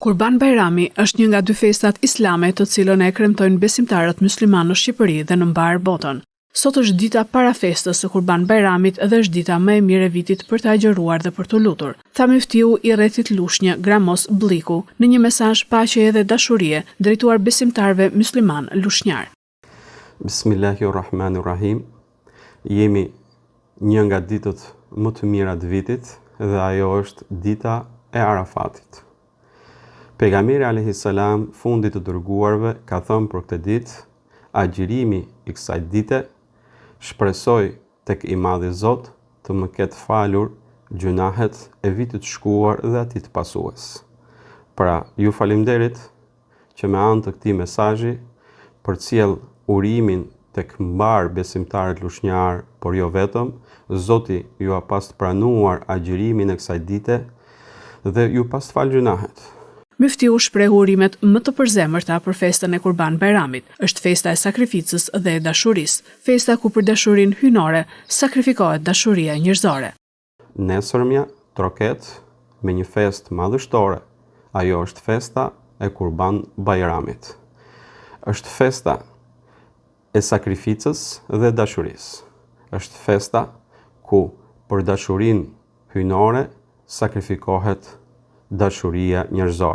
Kurban Bajrami është një nga dy festat islame të cilën e kremtojnë besimtarët musliman në Shqipëri dhe në mbar botën. Sot është dita para festës së Kurban Bajramit dhe është dita më e mirë e vitit për të agjëruar dhe për të lutur, tha Miftiu i rrethit Lushnjë Gramos Bliku në një mesazh paqeje dhe dashurie drejtuar besimtarëve musliman lushnjar. Bismillahirrahmanirrahim. Jemi një nga ditët më të mira të vitit dhe ajo është dita e Arafatit. Pejgamberi alayhis salam, fundi të dërguarve, ka thënë për këtë ditë: agjërimi i kësaj dite shpresoj tek i madhi Zot të më ketë falur gjunahet e vitit të shkuar dhe atit pasues. Pra, ju faleminderit që me anë të këtij mesazhi përcjell urimin tek mbar besimtarët lushnjar, por jo vetëm, Zoti ju a pas të pranuar agjërimin e kësaj dite dhe ju pas të falë gjunahet. Miftiu shprehu urimet më të përzemërta për festën e Kurban Bajramit. Është festa e sakrificës dhe e dashurisë, festa ku për dashurinë hyjnore sakrifikohet dashuria njerëzore. Nesërmja troket me një festë madhështore. Ajo është festa e Kurban Bajramit. Është festa e sakrificës dhe dashurisë. Është festa ku për dashurinë hyjnore sakrifikohet dashuria njerëzore.